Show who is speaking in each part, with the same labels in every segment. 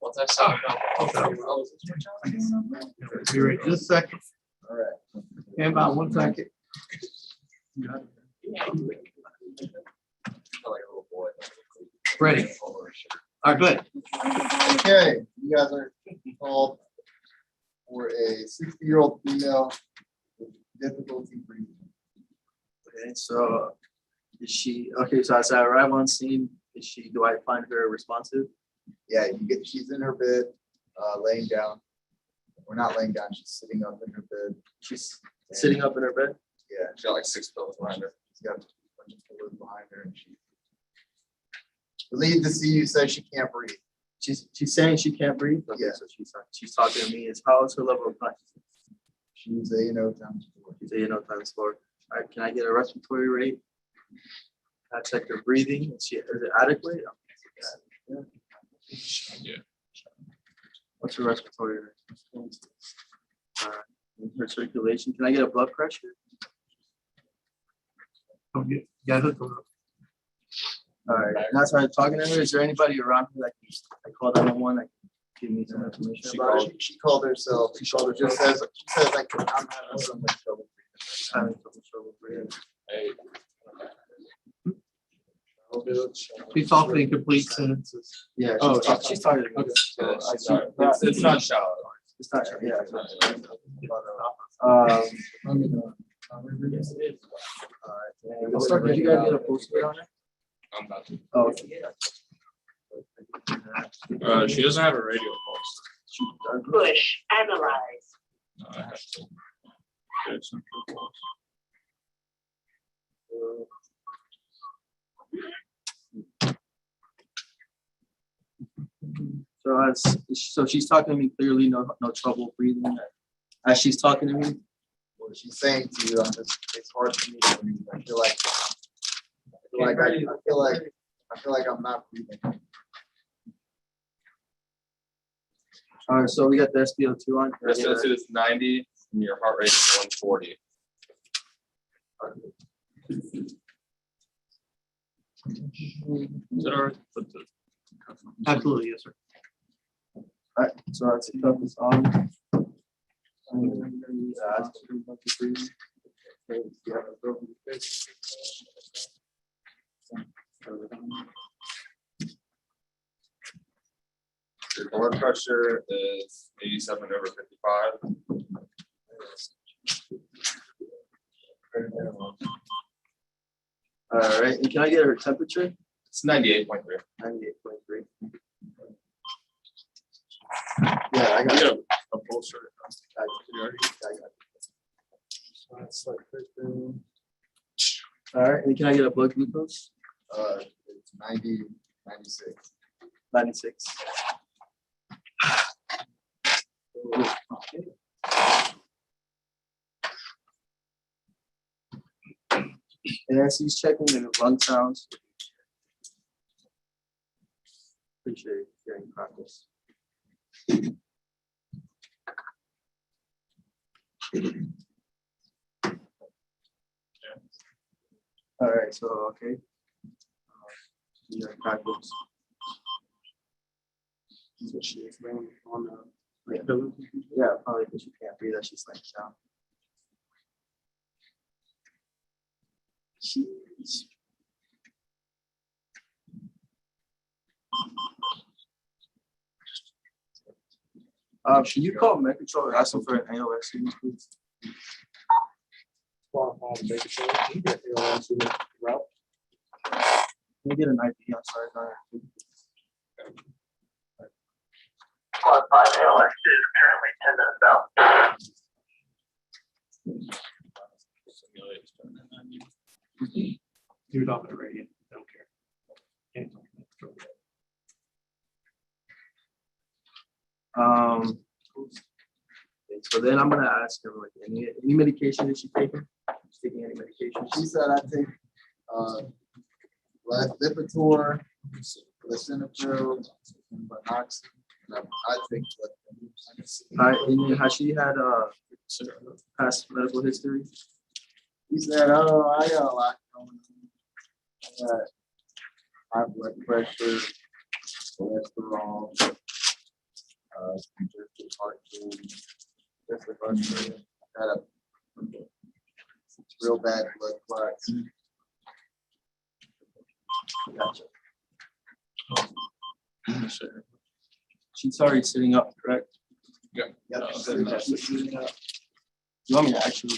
Speaker 1: Once I saw
Speaker 2: Be ready just a second.
Speaker 3: All right.
Speaker 2: Stand by 1 second. Ready. All right, good.
Speaker 3: Okay, you guys are called for a 60-year-old female with difficulty breathing.
Speaker 4: Okay, so is she okay? So as I arrive on scene, do I find her responsive?
Speaker 3: Yeah, she's in her bed, laying down. We're not laying down, she's sitting up in her bed.
Speaker 4: She's sitting up in her bed.
Speaker 3: Yeah,
Speaker 1: She's got like 6 pillows behind her.
Speaker 3: she's got a bunch of pillows behind her and she relieved to see you, says she can't breathe.
Speaker 4: She's saying she can't breathe. Okay,
Speaker 3: Yeah.
Speaker 4: so she's talking to me. How is her level of consciousness?
Speaker 3: She's A&O times 4.
Speaker 4: She's times 4. All right, can I get a respiratory rate? I check her breathing. Is it adequate?
Speaker 1: Yeah.
Speaker 4: What's her respiratory rate? Her circulation. Can I get a blood pressure?
Speaker 2: Okay, yeah, hook them up.
Speaker 4: All right. Now, so I'm talking to her. Is there anybody around her that I call 911 that can give me some information
Speaker 3: She
Speaker 4: about it?
Speaker 3: She called herself. She just says like I'm having so much trouble
Speaker 4: Having some trouble breathing.
Speaker 1: Hey.
Speaker 2: She's talking in complete sentences.
Speaker 4: Yeah,
Speaker 2: Oh,
Speaker 4: she's talking to me.
Speaker 2: okay.
Speaker 4: So I
Speaker 1: It's not-
Speaker 4: see-
Speaker 1: it's not shallow.
Speaker 4: It's not. Yeah. It's not. Let's start. Did you guys get a poster on it?
Speaker 1: I'm about to.
Speaker 4: Oh, okay.
Speaker 1: She doesn't have a radio pulse.
Speaker 5: Push, analyze.
Speaker 1: No, I have to. Get some pulse.
Speaker 4: So she's talking to me clearly, no trouble breathing. As she's talking to me,
Speaker 3: What she's saying to you, it's hard for me to breathe. I feel like I'm not breathing.
Speaker 4: all right. So we got the SpO2 on.
Speaker 1: SpO2 is 90 and your heart rate is 140. Is that all right?
Speaker 2: Absolutely, yes, sir.
Speaker 4: All right. So let's put this on.
Speaker 1: Your blood pressure is 87/55.
Speaker 4: All right. And can I get her temperature?
Speaker 1: It's 98.3.
Speaker 4: 98.3.
Speaker 3: Yeah, I
Speaker 1: I
Speaker 3: got
Speaker 1: got a pulse rate.
Speaker 4: All right. And can I get a blood glucose?
Speaker 3: it's 90, 96.
Speaker 4: 96. And as he's checking the lung sounds, appreciate hearing practice. All right, so okay. Hearing practice. Yeah, probably because you can't breathe as she's laying down. Jeez. Can you call Med Control and ask them for an AOS, please? Can we get an IP? I'm sorry.
Speaker 5: Squad 5 ALX is currently 10 minutes out.
Speaker 2: You're not the radio, don't care. Can't talk about it.
Speaker 4: So then I'm gonna ask her like any medication is she taking? She's taking any medication?
Speaker 3: She said I take Lipitor, lisinopril, and Banoxy. And I think
Speaker 4: And has she had past medical history?
Speaker 3: he said, "Oh, I got a lot going on. High blood pressure, cholesterol, congestive heart disease, just the heart rate, got a real bad blood clots.
Speaker 4: Gotcha. She's already sitting up, correct?
Speaker 3: Yep.
Speaker 4: She's sitting up. You want me to actually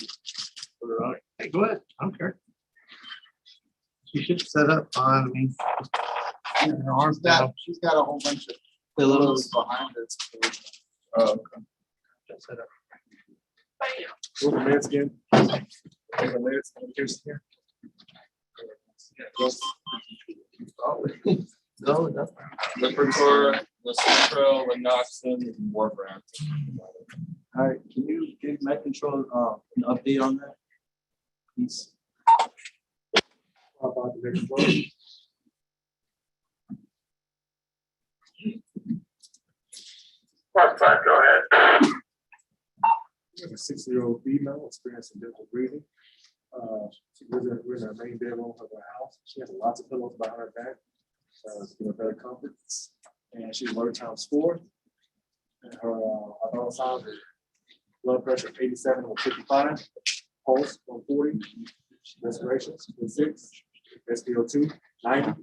Speaker 4: put her on?
Speaker 2: Hey, go ahead. I don't care. You should set up on me. Her arms down.
Speaker 3: She's got a whole bunch of
Speaker 4: Pillows.
Speaker 3: pillows behind her.
Speaker 1: Oh, okay.
Speaker 2: Just set up.
Speaker 1: Well, the man's again. The man's here.
Speaker 4: No, nothing.
Speaker 1: Lipitor, Lacitro, Lanoxin, and Warfarin.
Speaker 4: All right, can you give Med Control an update on that? Please.
Speaker 5: Part five, go ahead.
Speaker 1: We have a 60-year-old female experiencing difficult breathing. We're in our main bedroom of our house. She has lots of pillows behind her back. To give her better comfort. And she's alert ×4. And her vital signs are blood pressure 87 over 55, pulse 140, respirations 6, SpO2 90,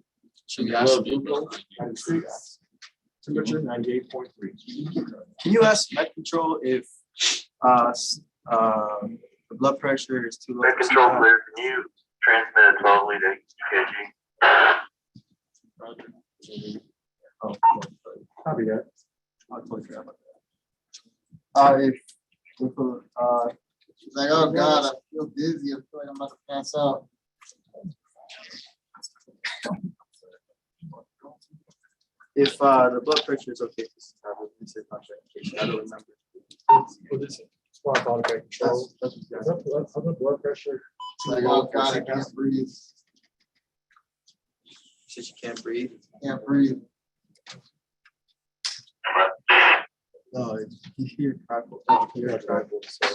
Speaker 1: blood glucose 96, temperature 98.3.
Speaker 4: Can you ask Med Control if the blood pressure is too low?
Speaker 5: Med control clear, can you transmit a 12 lead EKG?
Speaker 4: Oh,
Speaker 1: Copy that.
Speaker 4: I'll totally forgot about that.
Speaker 3: She's like, oh God, I feel dizzy. I feel like I'm about to pass out.
Speaker 4: If the blood pressure is okay, this is probably contraindication. I don't remember.
Speaker 1: Squat body weight control. Other blood pressure.
Speaker 3: She's like, oh God, I can't breathe.
Speaker 4: She said she can't breathe.
Speaker 3: Can't breathe.
Speaker 4: No, you hear tribal. You hear tribal, so.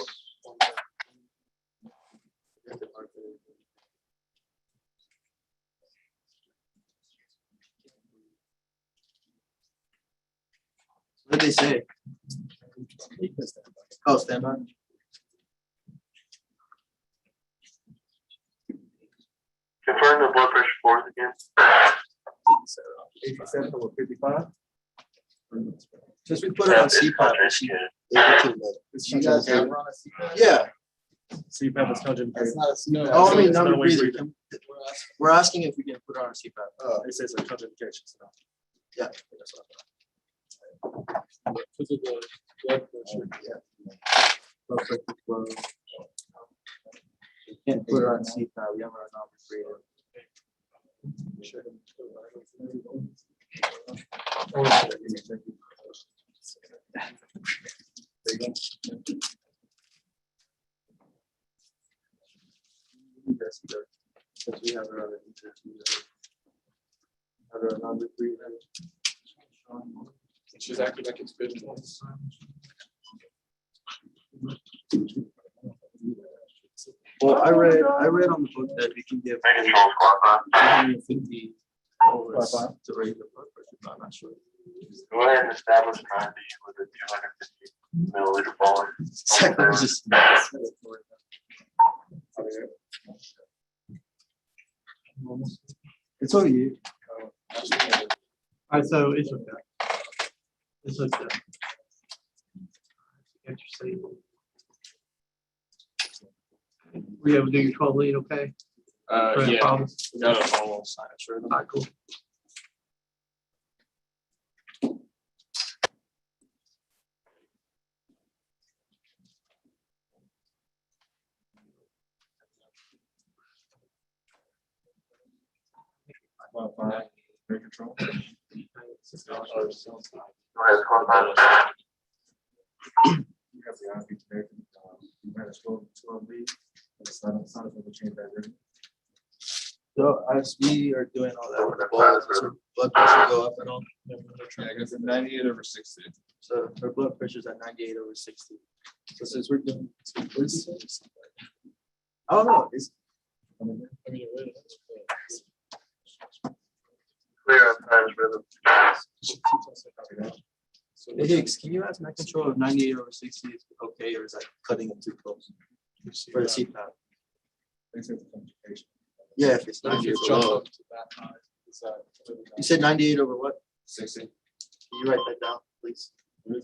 Speaker 4: What did they say? Oh, stand by.
Speaker 5: Confirm the blood pressure for us again.
Speaker 1: 87 over 55.
Speaker 4: Since we put her on
Speaker 5: It's
Speaker 4: CPAP, is she
Speaker 5: contraindicated.
Speaker 4: able to?
Speaker 3: You guys have her on a CPAP?
Speaker 4: Yeah.
Speaker 1: CPAP is contraindicated.
Speaker 3: That's not a CPAP.
Speaker 4: Oh, I mean,
Speaker 1: It's
Speaker 4: number
Speaker 1: not a way
Speaker 4: breather.
Speaker 1: breathing.
Speaker 4: We're asking if we can put her on CPAP.
Speaker 3: Oh,
Speaker 1: It says a contraindication. So.
Speaker 4: Yeah.
Speaker 1: Physical blood pressure.
Speaker 4: Blood pressure low. We can't put her on CPAP. We have her on number breather. Since we have her on the number breather.
Speaker 1: She's acting like it's good.
Speaker 4: Well, I read on the book that we can give
Speaker 5: Med control squad five.
Speaker 4: 250 hours to raise the blood pressure, but I'm not sure.
Speaker 5: Go ahead and establish an IV with a 250 milliliter volume.
Speaker 4: Second, just. It's all you.
Speaker 2: All right, so it's okay. It's okay. Get your seat. We able to do your 12 lead, okay?
Speaker 1: Yeah,
Speaker 2: Problems?
Speaker 1: we got a normal signature.
Speaker 2: All right, cool.
Speaker 1: Very control.
Speaker 5: Go ahead, squad five.
Speaker 1: We have the IV today. We had a 12 lead. It's not going to change that. Really.
Speaker 4: So as we are doing all that with the ball, does her blood pressure go up and all?
Speaker 1: Yeah, I guess 98 over 60.
Speaker 4: So her blood pressure is at 98 over 60. So since we're doing, I don't know. It's,
Speaker 1: I mean, it really is.
Speaker 5: clear on times rhythm.
Speaker 4: Hey Higgs, can you ask my control if 98/60 is okay, or is that cutting it too close for the CPAP? Yeah, if it's 98 below. You said 98 over what?
Speaker 1: 60.
Speaker 4: Can you write that down, please?
Speaker 1: Let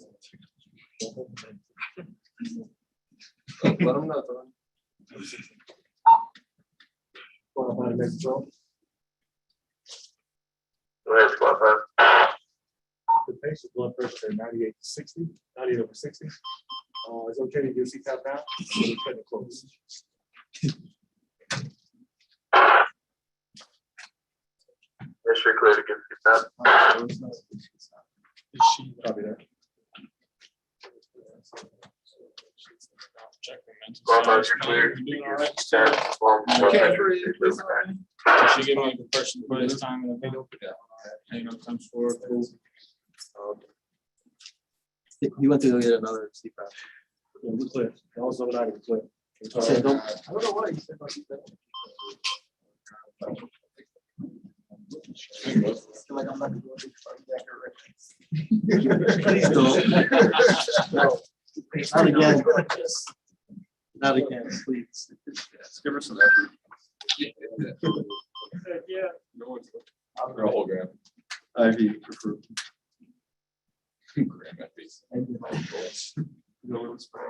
Speaker 1: them know. Qualified next control.
Speaker 5: Go ahead, squad 5.
Speaker 1: The patient's blood pressure at 98/60, 98/60. It's okay to do CPAP now, so we're cutting it close.
Speaker 5: Mystery clear to give feedback.
Speaker 1: Copy that.
Speaker 5: Squad 5, you're clear.
Speaker 6: You doing all right?
Speaker 5: Stats, form,
Speaker 6: Okay.
Speaker 5: okay.
Speaker 6: She gave me the person for this time in the video. Comes forward.
Speaker 4: He went to go get another CPAP.
Speaker 1: Yeah, we're clear. Also, not even clear.
Speaker 4: He said, don't.
Speaker 1: I don't know why he said about CPAP.
Speaker 3: Like I'm not going to
Speaker 4: Please don't. No. Not again. Not again, please.
Speaker 3: Give her some effort.
Speaker 1: Yeah.
Speaker 7: I'm gonna hold grab.
Speaker 4: IV prefer.
Speaker 7: Grab that piece.
Speaker 4: No spray.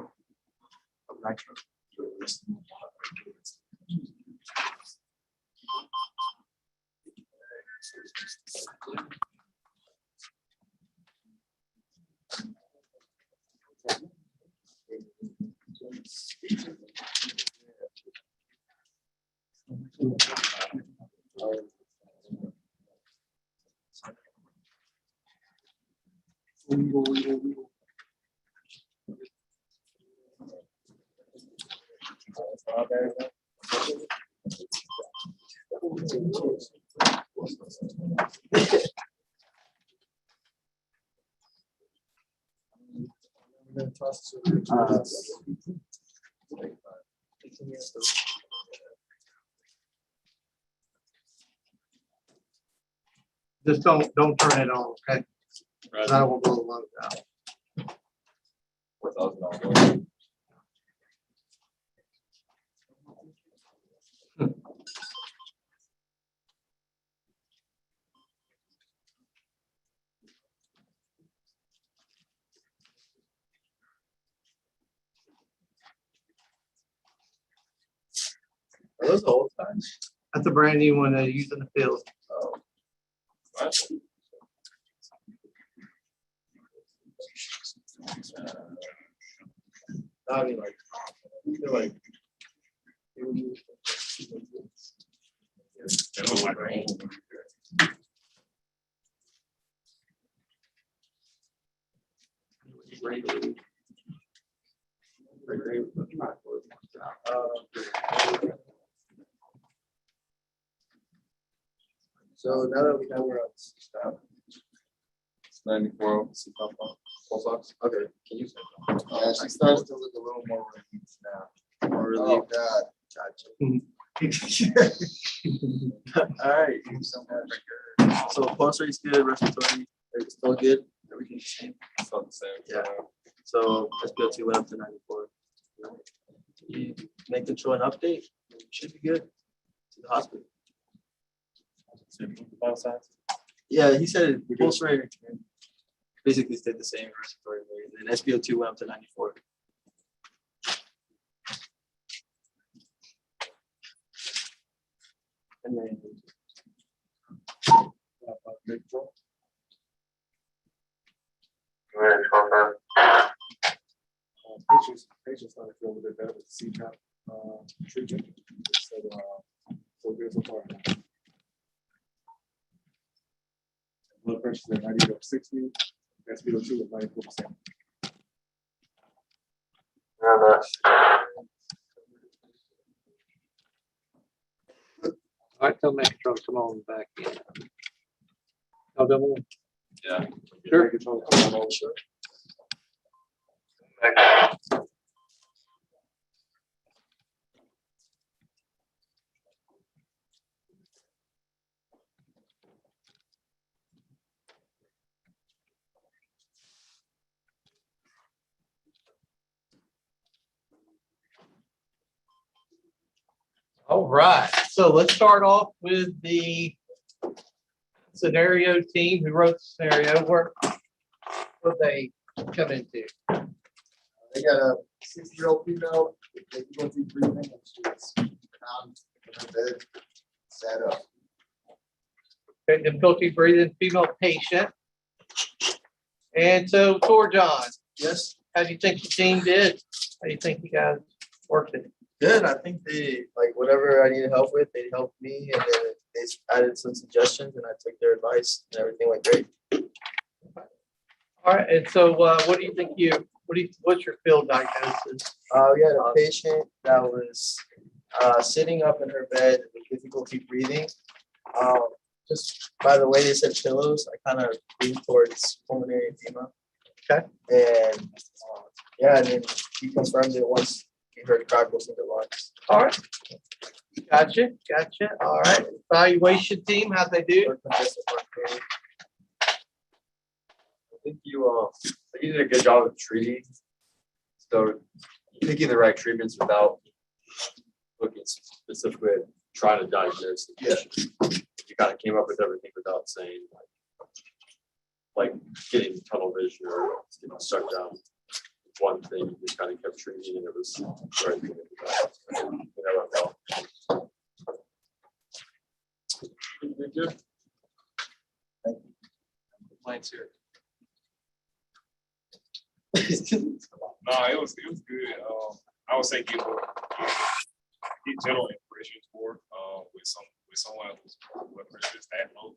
Speaker 2: Just don't turn it on, okay? 'Cause I will blow the load out.
Speaker 7: $4,000. Are those the old times?
Speaker 2: That's a brand new one they use in the field.
Speaker 7: What?
Speaker 1: I mean, like, they're like.
Speaker 4: So now that we know we're on stop.
Speaker 7: It's 94. Full socks.
Speaker 4: Okay, can you?
Speaker 3: Yeah, she starts to look a little more relieved now.
Speaker 4: More
Speaker 3: Oh,
Speaker 4: relief.
Speaker 3: God.
Speaker 4: All right, so pulse rate's good, respiratory rate's still good, everything's the same.
Speaker 7: It's not the same.
Speaker 4: Yeah. So SpO2 went up to 94. You make control an update, you should be good to the hospital.
Speaker 1: Vital signs.
Speaker 4: Yeah, he said pulse rate basically stayed the same, respiratory rate, and then SpO2 went up to 94. And then
Speaker 5: Go ahead, squad 5.
Speaker 1: Patients started to feel a little bit better with the CPAP treatment. So good so far. Blood pressure is at 98/60. SpO2 is 94%.
Speaker 6: All right, tell Metro, come on back in. Oh, double.
Speaker 7: Yeah.
Speaker 6: Sure.
Speaker 2: All right, so let's start off with the scenario team who wrote the scenario. What they come into?
Speaker 3: They got a 60-year-old female with difficulty breathing, and she's found in her bed, sat up.
Speaker 2: Okay, difficulty breathing female patient. And so, John,
Speaker 4: Yes,
Speaker 2: how do you think the team did? How do you think you guys worked it?
Speaker 4: good. I think they, like, whatever I needed help with, they helped me, and then they added some suggestions, and I took their advice, and everything went great.
Speaker 2: All right, and so what do you think what's your field diagnosis?
Speaker 4: We had a patient that was sitting up in her bed with difficulty breathing. Just by the way they said pillows, I kind of leaned towards pulmonary edema.
Speaker 2: Okay.
Speaker 4: And yeah, and then he confirmed it once he heard crackles in the lungs.
Speaker 2: All right. Gotcha. All right. Evaluation team, how'd they do?
Speaker 7: I think you did a good job of treating. So picking the right treatments without looking specifically at trying to diagnose the patient. You kind of came up with everything without saying like getting tunnel vision or getting stuck down with one thing. You just kind of kept treating and it was the right thing. Good.
Speaker 6: Complaints here.
Speaker 1: No, it was good. I would say get general impressions for with someone whose blood pressure is that low.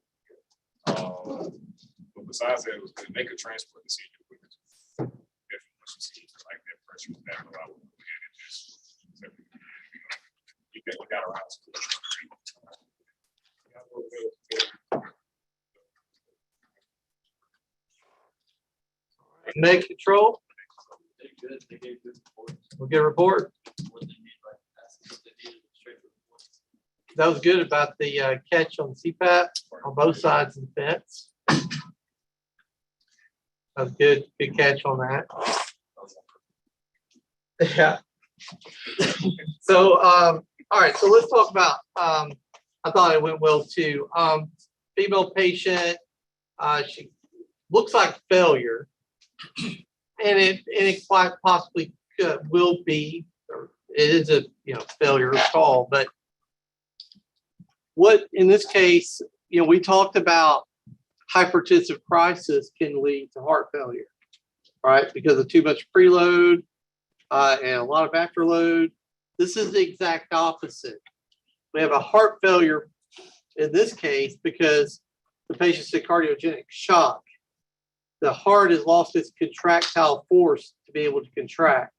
Speaker 1: But besides that, it was good. Make a transport decision quicker. Definitely once you see like that pressure was that low, I would go ahead and just you got around to it.
Speaker 2: Med control,
Speaker 4: They good. They gave good support.
Speaker 2: we'll get a report.
Speaker 4: What they need, like, that's what they needed, straight from the point.
Speaker 2: That was good about the catch on CPAP on both sides of the fence. That was good catch on that. Yeah. So, all right, so let's talk about, I thought it went well too. Female patient, she looks like failure. And it quite possibly will be, or it is a failure call, but what in this case, we talked about hypertensive crisis can lead to heart failure, right? Because of too much preload and a lot of afterload. This is the exact opposite. We have a heart failure in this case because the patient's in cardiogenic shock. The heart has lost its contractile force to be able to contract.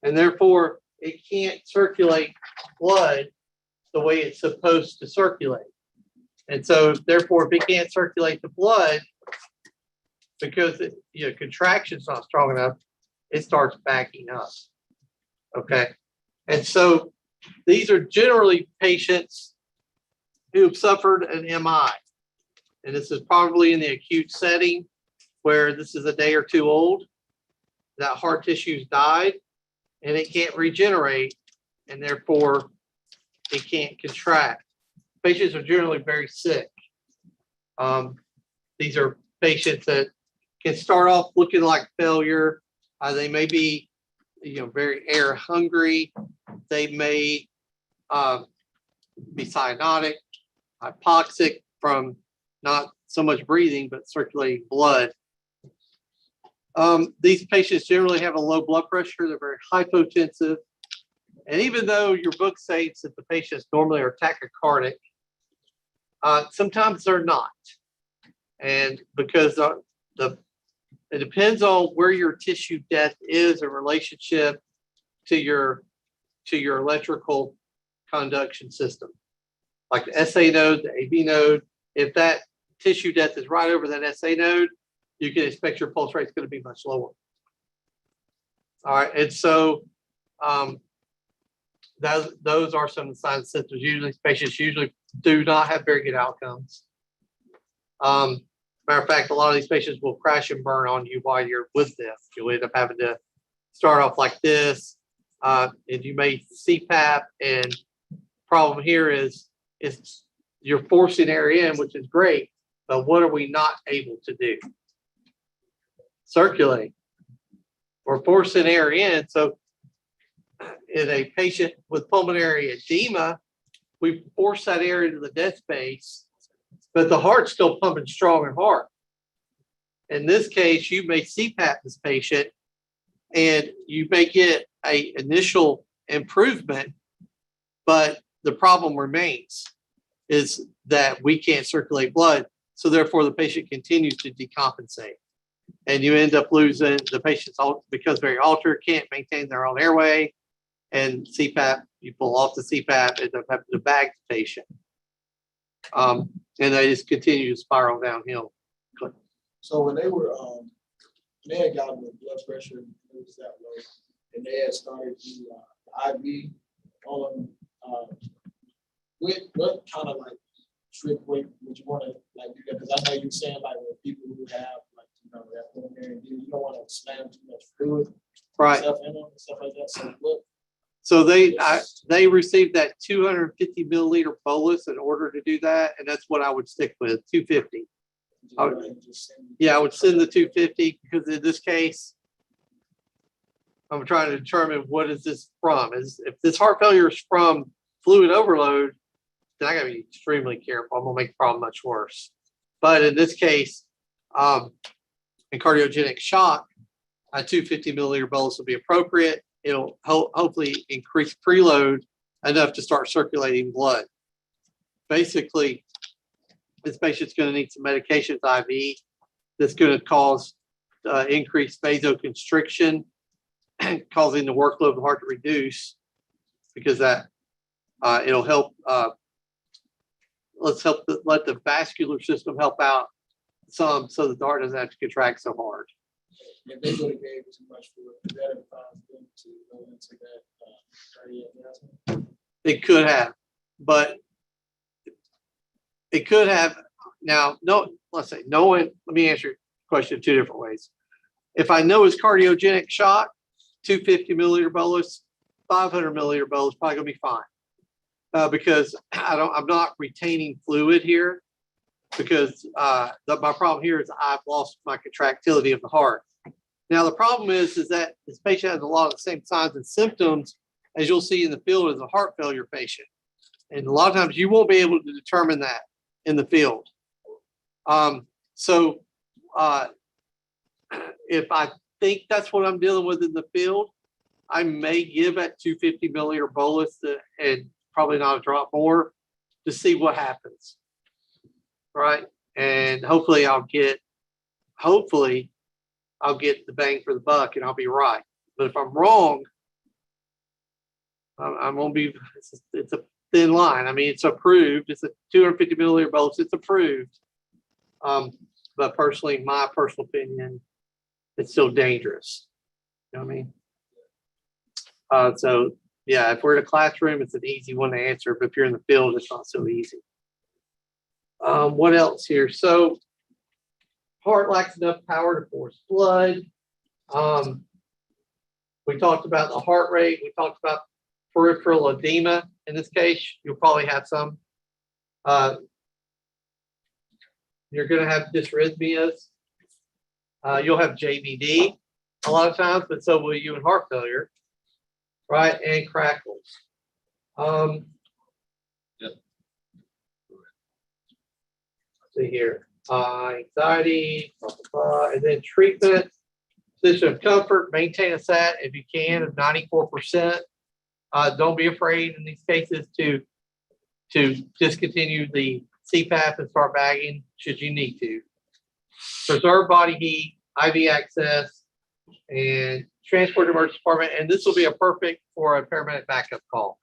Speaker 2: And therefore, it can't circulate blood the way it's supposed to circulate. And so, therefore, if it can't circulate the blood, because contraction's not strong enough, it starts backing up. Okay. And so, these are generally patients who have suffered an MI. And this is probably in the acute setting, where this is a day or two old, that heart tissue's died and it can't regenerate, and therefore it can't contract. Patients are generally very sick. These are patients that can start off looking like failure. They may be, very air hungry. They may be cyanotic, hypoxic from not so much breathing, but circulating blood. These patients generally have a low blood pressure. They're very hypotensive. And even though your book states that the patients normally are tachycardic, sometimes they're not. And because it depends on where your tissue death is in relationship to your electrical conduction system. Like the SA node, the AB node, if that tissue death is right over that SA node, you can expect your pulse rate is going to be much lower. All right, and so those are some of the signs and symptoms. Usually, patients usually do not have very good outcomes. Matter of fact, a lot of these patients will crash and burn on you while you're with them. You'll end up having to start off like this, and you may CPAP and problem here is you're forcing air in, which is great, but what are we not able to do? Circulate. We're forcing air in. So in a patient with pulmonary edema, we force that air into the dead space, but the heart's still pumping strong and hard. In this case, you may CPAP this patient and you may get a initial improvement, but the problem remains is that we can't circulate blood. So therefore the patient continues to decompensate. And you end up losing the patient's because very altered, can't maintain their own airway, and CPAP, you pull off the CPAP, end up having to bag the patient. And they just continue to spiral downhill.
Speaker 8: So when they were, they had gotten the blood pressure, it was that low, and they had started the IV, all of them, what kind of like trick would you want to like do that? Because I know you're saying like with people who have like, you know, that pulmonary, you don't want to slam too much fluid.
Speaker 2: Right.
Speaker 8: Stuff in them and stuff like that. So what?
Speaker 2: So they received that 250 milliliter bolus in order to do that, and that's what I would stick with, 250. Yeah, I would send the 250 because in this case, I'm trying to determine what is this from. If this heart failure is from fluid overload, then I gotta be extremely careful. I'm gonna make the problem much worse. But in this case, in cardiogenic shock, a 250 milliliter bolus will be appropriate. It'll hopefully increase preload enough to start circulating blood. Basically, this patient's going to need some medications IV. That's going to cause increased vasoconstriction, causing the workload of the heart to reduce, because that it'll help. Let the vascular system help out some, so the heart doesn't have to contract so hard.
Speaker 8: If they would have gave too much fluid, that advised them to go into that cardiac asthma?
Speaker 2: It could have, but it could have. Now, no, let's say no one. Let me answer your question two different ways. If I know it's cardiogenic shock, 250 milliliter bolus, 500 milliliter bolus, probably gonna be fine, because I'm not retaining fluid here, because my problem here is I've lost my contractility of the heart. Now the problem is that this patient has a lot of the same signs and symptoms as you'll see in the field as a heart failure patient, and a lot of times you won't be able to determine that in the field. If I think that's what I'm dealing with in the field, I may give that 250 milliliter bolus and probably not a drop more to see what happens. Right. And hopefully I'll get the bang for the buck and I'll be right. But if I'm wrong, I'm going to be, it's a thin line. I mean, it's approved. It's a 250 milliliter bolus. It's approved. But personally, my personal opinion, it's still dangerous. You know what I mean? So yeah, if we're in a classroom, it's an easy one to answer. But if you're in the field, it's not so easy. What else here? So heart lacks enough power to force blood. We talked about the heart rate. We talked about peripheral edema. In this case, you'll probably have some. You're going to have dysrhythmias. You'll have JVD a lot of times, but so will you in heart failure, right? And crackles. See here, anxiety, and then treatment, position of comfort, maintain a SAT if you can of 94%. Don't be afraid in these cases to discontinue the CPAP and start bagging should you need to. Preserve body heat, IV access, and transport to emergency department. And this will be a perfect for a paramedic backup call,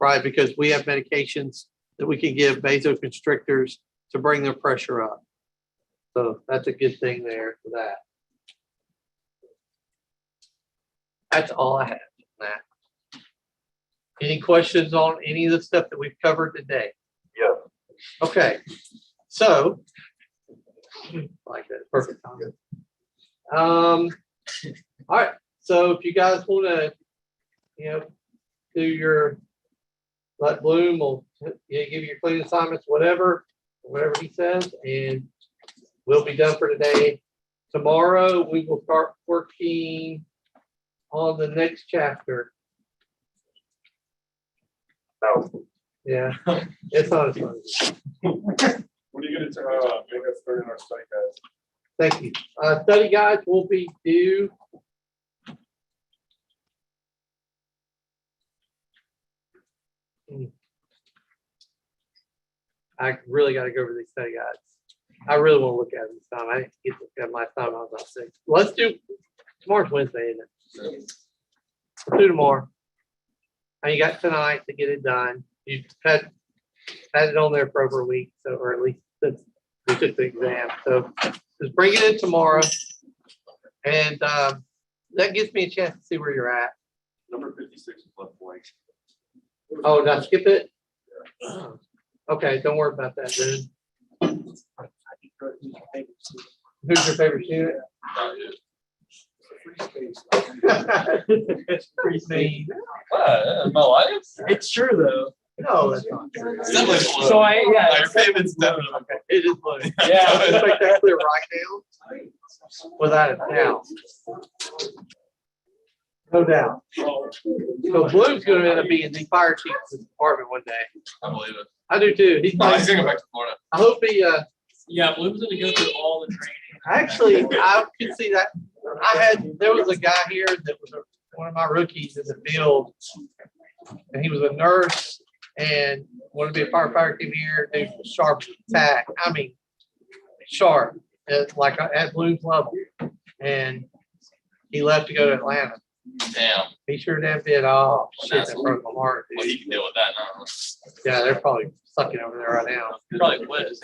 Speaker 2: right? Because we have medications that we can give vasoconstrictors to bring their pressure up. So that's a good thing there for that. That's all I have on that. Any questions on any of the stuff that we've covered today?
Speaker 5: Yeah.
Speaker 2: Okay, so like that, perfect. All right. So if you guys want to, do your let Bloom will give you your cleaning assignments, whatever he says, and we'll be done for today. Tomorrow, we will start working on the next chapter.
Speaker 1: No.
Speaker 2: Yeah, it's not as fun.
Speaker 1: What are you gonna make us start in our study guys?
Speaker 2: Thank you. Study guides will be due. I really got to go over these study guides. I really want to look at them this time. I didn't get to look at them last time I was out sick. Let's do tomorrow's Wednesday, isn't it? Let's do tomorrow. And you got tonight to get it done. You had it on there for over a week, so or at least since we took the exam. So just bring it in tomorrow, and that gives me a chance to see where you're at.
Speaker 1: Number 56 is left blank.
Speaker 2: Oh, did I skip it? Oh, okay, don't worry about that then. Who's your favorite student? Pretty mean.
Speaker 7: My life?
Speaker 6: It's true though.
Speaker 2: No, that's not true.
Speaker 6: So yeah.
Speaker 7: Your favorite's definitely.
Speaker 2: It is blue.
Speaker 6: Yeah.
Speaker 2: Let's make that clear right now. Without a doubt. No doubt. So Blue's gonna end up being the fire chief of this department one day.
Speaker 7: I believe it.
Speaker 2: I do too. He's
Speaker 7: No,
Speaker 2: like,
Speaker 7: he's gonna go back to Florida.
Speaker 2: I hope he
Speaker 6: Yeah, Bloom's gonna go through all the training.
Speaker 2: actually I could see that. There was a guy here that was one of my rookies in the field, and he was a nurse and wanted to be a firefighter. Came here, dude was sharp attack. I mean, sharp, like at Bloom's level, and he left to go to Atlanta.
Speaker 7: Damn.
Speaker 2: He sure damn did. Oh shit, that broke my heart,
Speaker 7: Well,
Speaker 2: dude.
Speaker 7: he can deal with that now.
Speaker 2: Yeah, they're probably sucking over there right now.
Speaker 7: He probably quit.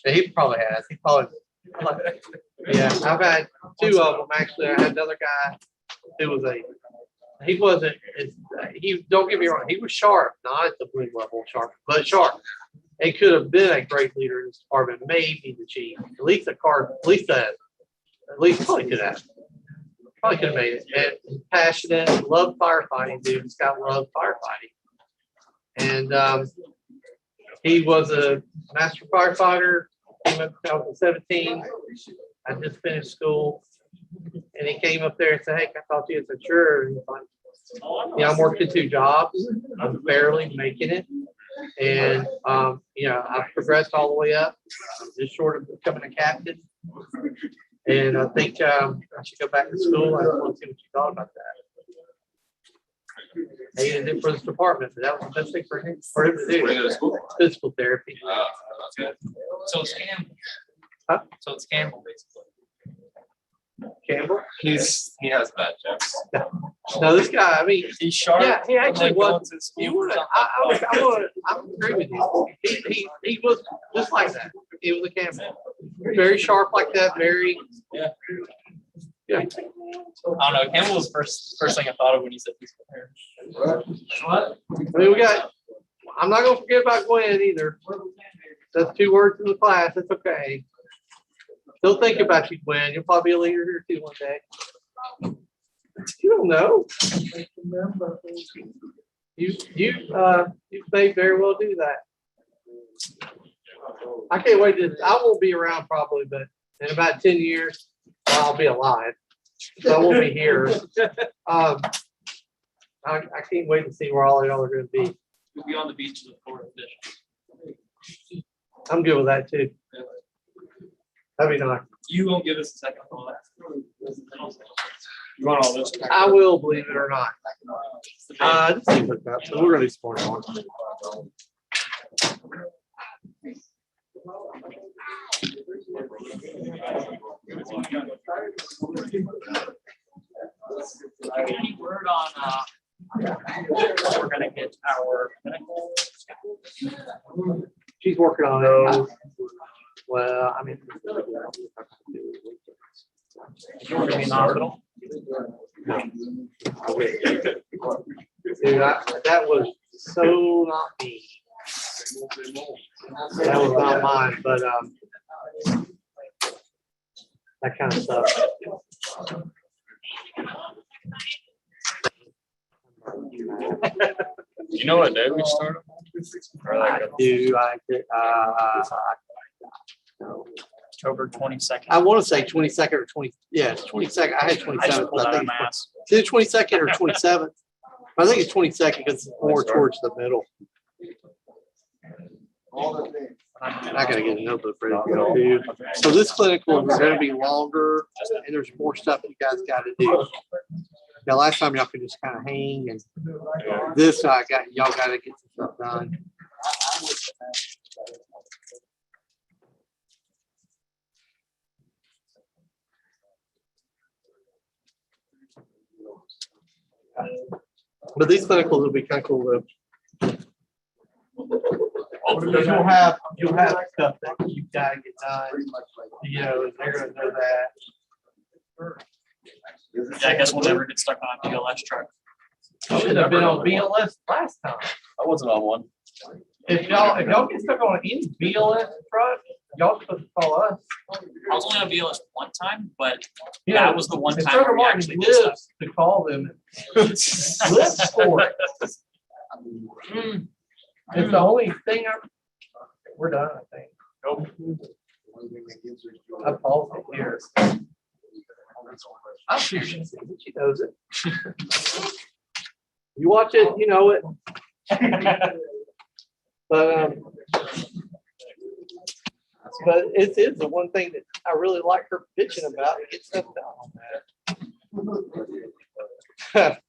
Speaker 2: Yeah, he probably has. He probably. Yeah, I've had two of them actually. I had another guy who was he wasn't, don't get me wrong, he was sharp, not at the blue level sharp, but sharp. It could have been a great leader in this department, maybe the chief, at least probably could have. Probably could have made it. And passionate, loved firefighting, dude. Scott loved firefighting. And he was a master firefighter. Came up in 2017. I just finished school. And he came up there and said, hey, can I talk to you? I said, sure. And he's like, yeah, I'm working 2 jobs. I'm barely making it. And, I've progressed all the way up. I'm just short of becoming a captain. And I think I should go back to school. I just want to see what you thought about that. He did it for this department, but that was the best thing for him to do. Physical therapy.
Speaker 7: That's good.
Speaker 6: So it's Campbell.
Speaker 2: Huh?
Speaker 6: So it's Campbell basically.
Speaker 2: Campbell?
Speaker 7: He has bad jokes.
Speaker 2: No, this guy, I mean,
Speaker 6: He's sharp.
Speaker 2: yeah, he actually
Speaker 6: like going
Speaker 2: was.
Speaker 6: to school
Speaker 2: You
Speaker 6: for
Speaker 2: would
Speaker 6: something.
Speaker 2: I agree with you. He was just like that. He was a Campbell. Very sharp like that, very.
Speaker 6: Yeah.
Speaker 2: Yeah.
Speaker 6: I don't know. Campbell was first thing I thought of when you said physical therapy. What?
Speaker 2: I mean, I'm not gonna forget about Gwen either. That's 2 words in the class. It's okay. Still think about you, Gwen. You'll probably be a leader here too one day. You don't know. You may very well do that. I can't wait I won't be around probably, but in about 10 years, I'll be alive. So I won't be here. I can't wait to see where all y'all are gonna be.
Speaker 6: You'll be on the beaches of Florida fishing.
Speaker 2: I'm good with that too. That'd be nice.
Speaker 6: You won't give us a second thought. You want all this?
Speaker 2: I will, believe it or not. Just seems like that. So we're gonna be sporting on.
Speaker 6: Any word on we're gonna get our medical?
Speaker 2: She's working on it. Well, I mean.
Speaker 6: You're gonna be in the hospital?
Speaker 2: Dude, that was so not me. That was not mine, but that kind of stuff.
Speaker 7: You know what day we started? Or like a-
Speaker 2: Do
Speaker 6: October 22nd.
Speaker 2: I want to say 22nd or 20, yeah, it's 22nd. I had
Speaker 6: I just
Speaker 2: 27th.
Speaker 6: pulled
Speaker 2: but I
Speaker 6: out of
Speaker 2: think
Speaker 6: my
Speaker 2: it's
Speaker 6: ass.
Speaker 2: either 22nd or 27th. I think it's 22nd because it's more towards the middle.
Speaker 3: All the things.
Speaker 2: And I gotta get a notebook ready to go too. So this clinical is gonna be longer and there's more stuff you guys gotta do. Now, last time y'all could just kind of hang and this, y'all gotta get some stuff done. But these clinicals will be kind of cool though. Because you'll have stuff that you gotta get done, you know, and they're gonna know that.
Speaker 6: Yeah, I guess we'll never get stuck on a BLS truck.
Speaker 2: Should have been on BLS last time.
Speaker 7: I wasn't on one.
Speaker 2: If y'all get stuck on any BLS truck, y'all supposed to call us.
Speaker 6: I was only on BLS one time, but
Speaker 2: Yeah,
Speaker 6: that was the one time
Speaker 2: Instructor
Speaker 6: where we
Speaker 2: Martin
Speaker 6: actually did stuff.
Speaker 2: lives to call them. Lives for it. It's the only thing we're done, I think. I paused it here. I'm sure she knows it. You watch it, you know it. But it is the one thing that I really like her bitching about, get stuff done on that.